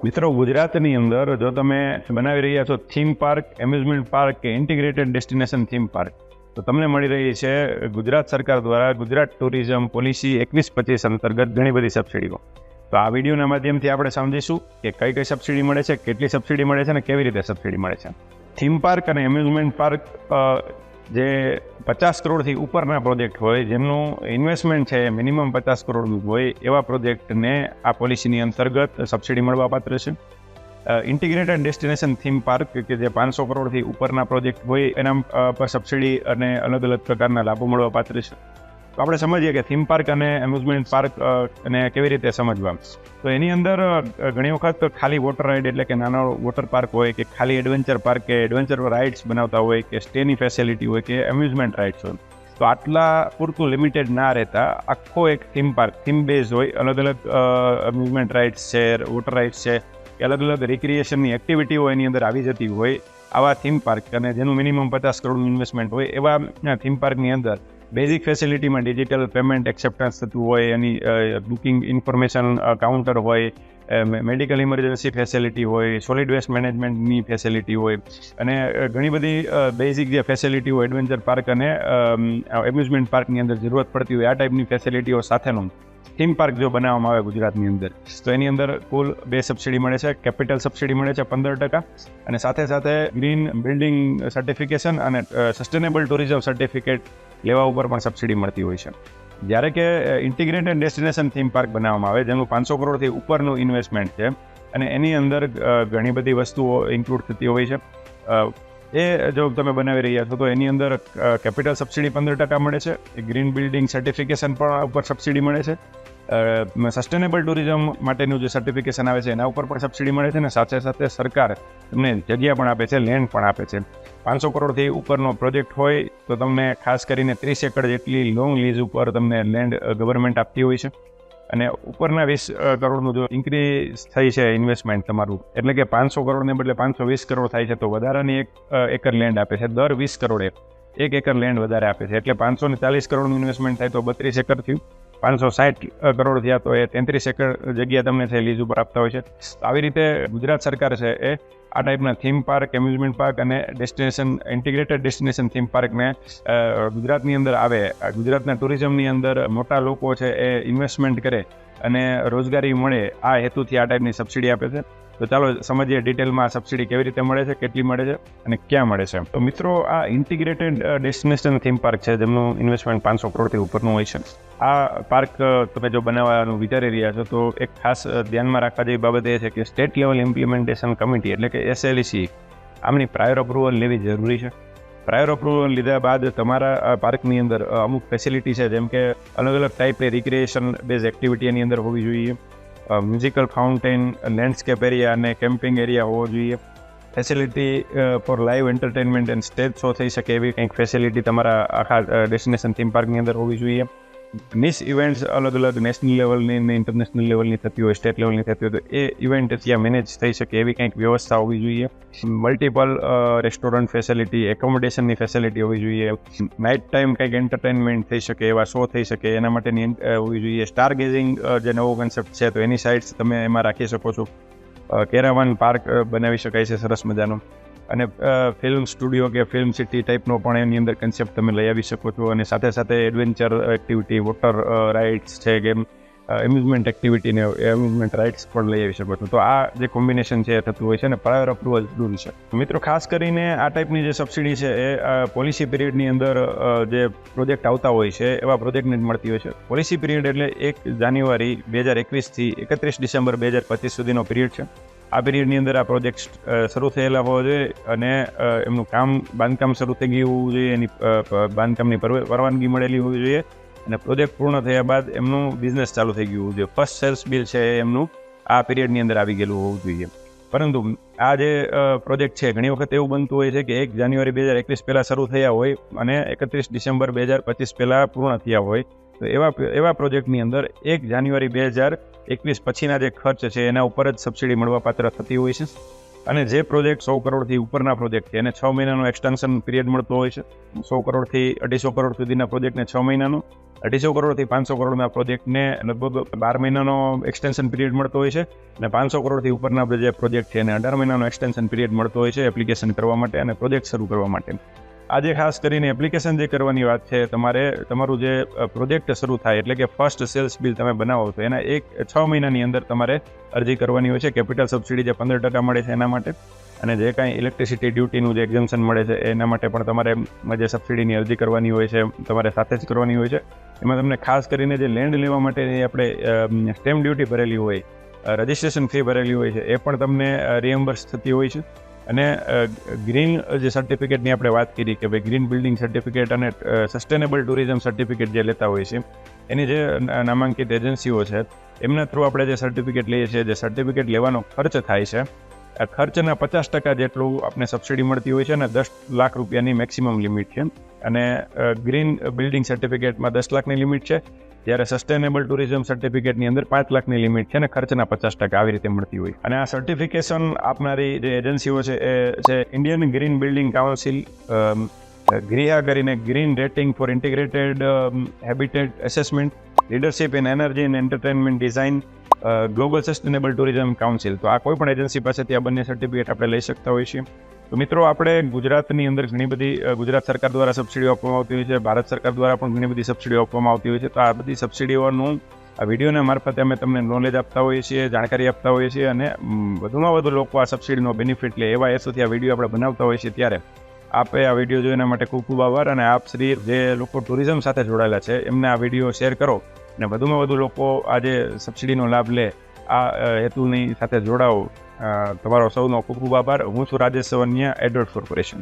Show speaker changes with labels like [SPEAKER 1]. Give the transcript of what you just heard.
[SPEAKER 1] મિત્રો, ગુજરાતની અંદર જો તમે બનાવી રહ્યા છો થીમ પાર્ક, એમ્યુઝમેન્ટ પાર્ક કે ઇન્ટિગ્રેટેડ ડેસ્ટિનેશન થીમ પાર્ક, તો તમને મળી રહી છે ગુજરાત સરકાર દ્વારા ગુજરાત ટુરિઝમ પોલિસી 21-25 અંતર્ગત ઘણી બધી સબસિડીઓ. તો આ વિડીયોના માધ્યમથી આપણે સમજીશું કે કઈ કઈ સબસિડી મળે છે, કેટલી સબસિડી મળે છે અને કેવી રીતે સબસિડી મળે છે. થીમ પાર્ક અને એમ્યુઝમેન્ટ પાર્ક જે 50 કરોડથી ઉપરના પ્રોજેક્ટ હોય, જેમનું ઇન્વેસ્ટમેન્ટ છે મિનિમમ 50 કરોડનું હોય, એવા પ્રોજેક્ટને આ પોલિસીની અંતર્ગત સબસિડી મળવાપાત્ર છે. ઇન્ટિગ્રેટેડ ડેસ્ટિનેશન થીમ પાર્ક કે જે 500 કરોડથી ઉપરના પ્રોજેક્ટ હોય, એના પર સબસિડી અને અલગ અલગ પ્રકારના લાભો મળવાપાત્ર છે. તો આપણે સમજીએ કે થીમ પાર્ક અને એમ્યુઝમેન્ટ પાર્ક અને કેવી રીતે સમજવા. તો એની અંદર ઘણી વખત ખાલી વોટર રાઇડ એટલે કે નાનો વોટર પાર્ક હોય, કે ખાલી એડવેન્ચર પાર્ક કે એડવેન્ચર રાઇડ્સ બનાવતા હોય, કે સ્ટેની ફેસિલિટી હોય, કે એમ્યુઝમેન્ટ રાઇડ્સ હોય, તો આટલા પૂરતું લિમિટેડ ના રહેતા આખો એક થીમ પાર્ક થીમ બેઝ હોય, અલગ અલગ એમ્યુઝમેન્ટ રાઇડ્સ છે, વોટર રાઇડ્સ છે, કે અલગ અલગ રિક્રિએશનની એક્ટિવિટીઓ એની અંદર આવી જતી હોય, આવા થીમ પાર્ક અને જેનું મિનિમમ 50 કરોડનું ઇન્વેસ્ટમેન્ટ હોય, એવા થીમ પાર્કની અંદર બેઝિક ફેસિલિટીમાં ડિજિટલ પેમેન્ટ એક્સેપ્ટન્સ થતું હોય, એની બુકિંગ ઇન્ફોર્મેશન કાઉન્ટર હોય, મેડિકલ ઇમરજન્સી ફેસિલિટી હોય, સોલિડ વેસ્ટ મેનેજમેન્ટની ફેસિલિટી હોય, અને ઘણી બધી બેઝિક જે ફેસિલિટી હોય એડવેન્ચર પાર્ક અને એમ્યુઝમેન્ટ પાર્કની અંદર જરૂરત પડતી હોય, આ ટાઈપની ફેસિલિટીઓ સાથેનું થીમ પાર્ક જો બનાવવામાં આવે ગુજરાતની અંદર, તો એની અંદર કુલ 2 સબસિડી મળે છે. કેપિટલ સબસિડી મળે છે 15%, અને સાથે સાથે ગ્રીન બિલ્ડિંગ સર્ટિફિકેશન અને સસ્ટેનેબલ ટુરિઝમ સર્ટિફિકેટ લેવા ઉપર પણ સબસિડી મળતી હોય છે. જ્યારે કે ઇન્ટિગ્રેટેડ ડેસ્ટિનેશન થીમ પાર્ક બનાવવામાં આવે, જેનું 500 કરોડથી ઉપરનું ઇન્વેસ્ટમેન્ટ છે, અને એની અંદર ઘણી બધી વસ્તુઓ ઇન્ક્લુડ થતી હોય છે. એ જો તમે બનાવી રહ્યા છો તો એની અંદર કેપિટલ સબસિડી 15% મળે છે, ગ્રીન બિલ્ડિંગ સર્ટિફિકેશન પણ ઉપર સબસિડી મળે છે, સસ્ટેનેબલ ટુરિઝમ માટેનું જે સર્ટિફિકેશન આવે છે એના ઉપર પણ સબસિડી મળે છે, અને સાથે સાથે સરકાર તમને જગ્યા પણ આપે છે, લેન્ડ પણ આપે છે. 500 કરોડથી ઉપરનો પ્રોજેક્ટ હોય તો તમને ખાસ કરીને 30 એકર જેટલી લોંગ લીઝ ઉપર તમને લેન્ડ ગવર્મેન્ટ આપતી હોય છે. અને ઉપરના 20 કરોડનું જો ઇન્ક્રીઝ થઈ છે ઇન્વેસ્ટમેન્ટ તમારું, એટલે કે 500 કરોડને બદલે 520 કરોડ થાય છે, તો વધારાની 1 એકર લેન્ડ આપે છે. દર 20 કરોડે 1 એકર લેન્ડ વધારે આપે છે. એટલે 540 કરોડનું ઇન્વેસ્ટમેન્ટ થાય તો 32 એકર થયું, 560 કરોડ થયા તો એ 33 એકર જગ્યા તમને છે લીઝ ઉપર આપતા હોય છે. આવી રીતે ગુજરાત સરકાર છે એ આ ટાઈપના થીમ પાર્ક, એમ્યુઝમેન્ટ પાર્ક અને ડેસ્ટિનેશન ઇન્ટિગ્રેટેડ ડેસ્ટિનેશન થીમ પાર્કને ગુજરાતની અંદર આવે, ગુજરાતના ટુરિઝમની અંદર મોટા લોકો છે એ ઇન્વેસ્ટમેન્ટ કરે અને રોજગારી મળે, આ હેતુથી આ ટાઈપની સબસિડી આપે છે. તો ચાલો સમજીએ ડિટેલમાં સબસિડી કેવી રીતે મળે છે, કેટલી મળે છે અને ક્યાં મળે છે. તો મિત્રો, આ ઇન્ટિગ્રેટેડ ડેસ્ટિનેશન થીમ પાર્ક છે, જેમનું ઇન્વેસ્ટમેન્ટ 500 કરોડથી ઉપરનું હોય છે. આ પાર્ક તમે જો બનાવવાનું વિચારી રહ્યા છો તો એક ખાસ ધ્યાનમાં રાખવા જેવી બાબત એ છે કે સ્ટેટ લેવલ ઇમ્પ્લિમેન્ટેશન કમિટી એટલે કે SLEC, આમની પ્રાયર અપ્રુવલ લેવી જરૂરી છે. પ્રાયર અપ્રુવલ લીધા બાદ તમારા પાર્કની અંદર અમુક ફેસિલિટી છે, જેમ કે અલગ અલગ ટાઈપની રિક્રિએશન બેઝ એક્ટિવિટી એની અંદર હોવી જોઈએ, મ્યુઝિકલ ફાઉન્ટેન, લેન્ડસ્કેપ એરિયા અને કેમ્પિંગ એરિયા હોવો જોઈએ, facility for live entertainment and stage show થઈ શકે એવી કંઈક ફેસિલિટી તમારા આખા ડેસ્ટિનેશન થીમ પાર્કની અંદર હોવી જોઈએ. નિશ ઇવેન્ટ્સ અલગ અલગ નેશનલ લેવલની ને ઇન્ટરનેશનલ લેવલની થતી હોય, સ્ટેટ લેવલની થતી હોય, તો એ ઇવેન્ટ ત્યાં મેનેજ થઈ શકે એવી કંઈક વ્યવસ્થા હોવી જોઈએ. મલ્ટિપલ રેસ્ટોરન્ટ ફેસિલિટી, એકોમોડેશનની ફેસિલિટી હોવી જોઈએ, નાઇટ ટાઈમ કંઈક એન્ટરટેનમેન્ટ થઈ શકે, એવા શો થઈ શકે એના માટેની હોવી જોઈએ. સ્ટાર ગેઝિંગ જે નવો કન્સેપ્ટ છે, તો એની સાઇટ્સ તમે એમાં રાખી શકો છો. કેરાવાન પાર્ક બનાવી શકાય છે સરસ મજાનો, અને ફિલ્મ સ્ટુડિયો કે ફિલ્મ સિટી ટાઈપનો પણ એની અંદર કન્સેપ્ટ તમે લઈ આવી શકો છો. અને સાથે સાથે એડવેન્ચર એક્ટિવિટી, વોટર રાઇડ્સ છે કે એમ્યુઝમેન્ટ એક્ટિવિટી ને એમ્યુઝમેન્ટ રાઇડ્સ પણ લઈ આવી શકો છો. તો આ જે કોમ્બિનેશન છે એ થતું હોય છે, અને પ્રાયર અપ્રુવલ જરૂરી છે. મિત્રો, ખાસ કરીને આ ટાઈપની જે સબસિડી છે એ પોલિસી પિરિયડની અંદર જે પ્રોજેક્ટ આવતા હોય છે એવા પ્રોજેક્ટને જ મળતી હોય છે. પોલિસી પિરિયડ એટલે 1 જાન્યુઆરી 2021થી 31 ડિસેમ્બર 2025 સુધીનો પિરિયડ છે. આ પિરિયડની અંદર આ પ્રોજેક્ટ શરૂ થયેલા હોવા જોઈએ, અને એમનું બાંધકામ શરૂ થઈ ગયું હોવું જોઈએ, એની બાંધકામની પરવાનગી મળેલી હોવી જોઈએ, અને પ્રોજેક્ટ પૂર્ણ થયા બાદ એમનું બિઝનેસ ચાલુ થઈ ગયું હોવું જોઈએ. ફર્સ્ટ સેલ્સ બિલ છે એમનું આ પિરિયડની અંદર આવી ગયેલું હોવું જોઈએ. પરંતુ આ જે પ્રોજેક્ટ છે, ઘણી વખત એવું બનતું હોય છે કે 1 જાન્યુઆરી 2021 પહેલાં શરૂ થયા હોય અને 31 ડિસેમ્બર 2025 પહેલાં પૂર્ણ થયા હોય, તો એવા પ્રોજેક્ટની અંદર 1 જાન્યુઆરી 2021 પછીના જે ખર્ચ છે એના ઉપર જ સબસિડી મળવાપાત્ર થતી હોય છે. અને જે પ્રોજેક્ટ 100 કરોડથી ઉપરના પ્રોજેક્ટ છે એને 6 મહિનાનો એક્સટેન્શન પીરિયડ મળતો હોય છે. 100 કરોડથી 250 કરોડ સુધીના પ્રોજેક્ટને 6 મહિનાનો, 250 કરોડથી 500 કરોડના પ્રોજેક્ટને લગભગ 12 મહિનાનો એક્સટેન્શન પીરિયડ મળતો હોય છે અને 500 કરોડથી ઉપરના જે પ્રોજેક્ટ છે એને 18 મહિનાનો એક્સટેન્શન પીરિયડ મળતો હોય છે એપ્લિકેશન કરવા માટે અને પ્રોજેક્ટ શરૂ કરવા માટે. આજે ખાસ કરીને એપ્લિકેશન જે કરવાની વાત છે, તમારે તમારું જે પ્રોજેક્ટ શરૂ થાય એટલે કે ફર્સ્ટ સેલ્સ બિલ તમે બનાવો તો એના 6 મહિનાની અંદર તમારે અરજી કરવાની હોય છે. કેપિટલ સબસિડી જે 15% મળે છે એના માટે અને જે કાંઈ ઇલેક્ટ્રિસિટી ડ્યુટીનું જે એક્ઝમ્પશન મળે છે એના માટે પણ તમારે જે સબસિડીની અરજી કરવાની હોય છે તમારે સાથે જ કરવાની હોય છે. એમાં તમને ખાસ કરીને જે લેન્ડ લેવા માટે આપણે સ્ટેમ્પ ડ્યુટી ભરેલી હોય, રજિસ્ટ્રેશન ફી ભરેલી હોય છે એ પણ તમને રિએમ્બર્સ થતી હોય છે. અને ગ્રીન જે સર્ટિફિકેટની આપણે વાત કરી કે ભાઈ ગ્રીન બિલ્ડિંગ સર્ટિફિકેટ અને સસ્ટેનેબલ ટુરિઝમ સર્ટિફિકેટ જે લેતા હોય છે એની જે નામાંકિત એજન્સીઓ છે એમના થ્રુ આપણે જે સર્ટિફિકેટ લઈએ છીએ, જે સર્ટિફિકેટ લેવાનો ખર્ચ થાય છે આ ખર્ચના 50% જેટલું આપણે સબસિડી મળતી હોય છે અને 10 લાખ રૂપિયાની મેક્સિમમ લિમિટ છે. અને ગ્રીન બિલ્ડિંગ સર્ટિફિકેટમાં 10 લાખની લિમિટ છે, જ્યારે સસ્ટેનેબલ ટુરિઝમ સર્ટિફિકેટની અંદર 5 લાખની લિમિટ છે અને ખર્ચના 50% આવી રીતે મળતી હોય. અને આ સર્ટિફિકેશન આપનારી જે એજન્સીઓ છે એ છે ઇન્ડિયન ગ્રીન બિલ્ડિંગ કાઉન્સિલ, ગ્રીહા કરીને Green Rating for Integrated Habitat Assessment, Leadership in Energy and Entertainment Design, Global Sustainable Tourism Council. તો આ કોઈ પણ એજન્સી પાસેથી આ બંને સર્ટિફિકેટ આપણે લઈ શકતા હોઈએ છીએ. તો મિત્રો, આપણે ગુજરાતની અંદર ઘણી બધી ગુજરાત સરકાર દ્વારા સબસિડીઓ આપવામાં આવતી હોય છે, ભારત સરકાર દ્વારા પણ ઘણી બધી સબસિડીઓ આપવામાં આવતી હોય છે. તો આ બધી સબસિડીઓનું આ વિડીયોના મારફતે અમે તમને નોલેજ આપતા હોઈએ છીએ, જાણકારી આપતા હોઈએ છીએ અને વધુમાં વધુ લોકો આ સબસિડીનો બેનિફિટ લે એવા હેતુથી આ વિડીયો આપણે બનાવતા હોઈએ છીએ. ત્યારે આપે આ વિડીયો જોવા માટે ખૂબ ખૂબ આભાર. અને આપ શ્રી જે લોકો ટુરિઝમ સાથે જોડાયેલા છે એમને આ વિડીયો શેર કરો અને વધુમાં વધુ લોકો આ જે સબસિડીનો લાભ લે આ હેતુની સાથે જોડાઓ. તમારો સૌનો ખૂબ ખૂબ આભાર. હું છું રાજેશ સવનિયા, એડવર્ડ કોર્પોરેશન.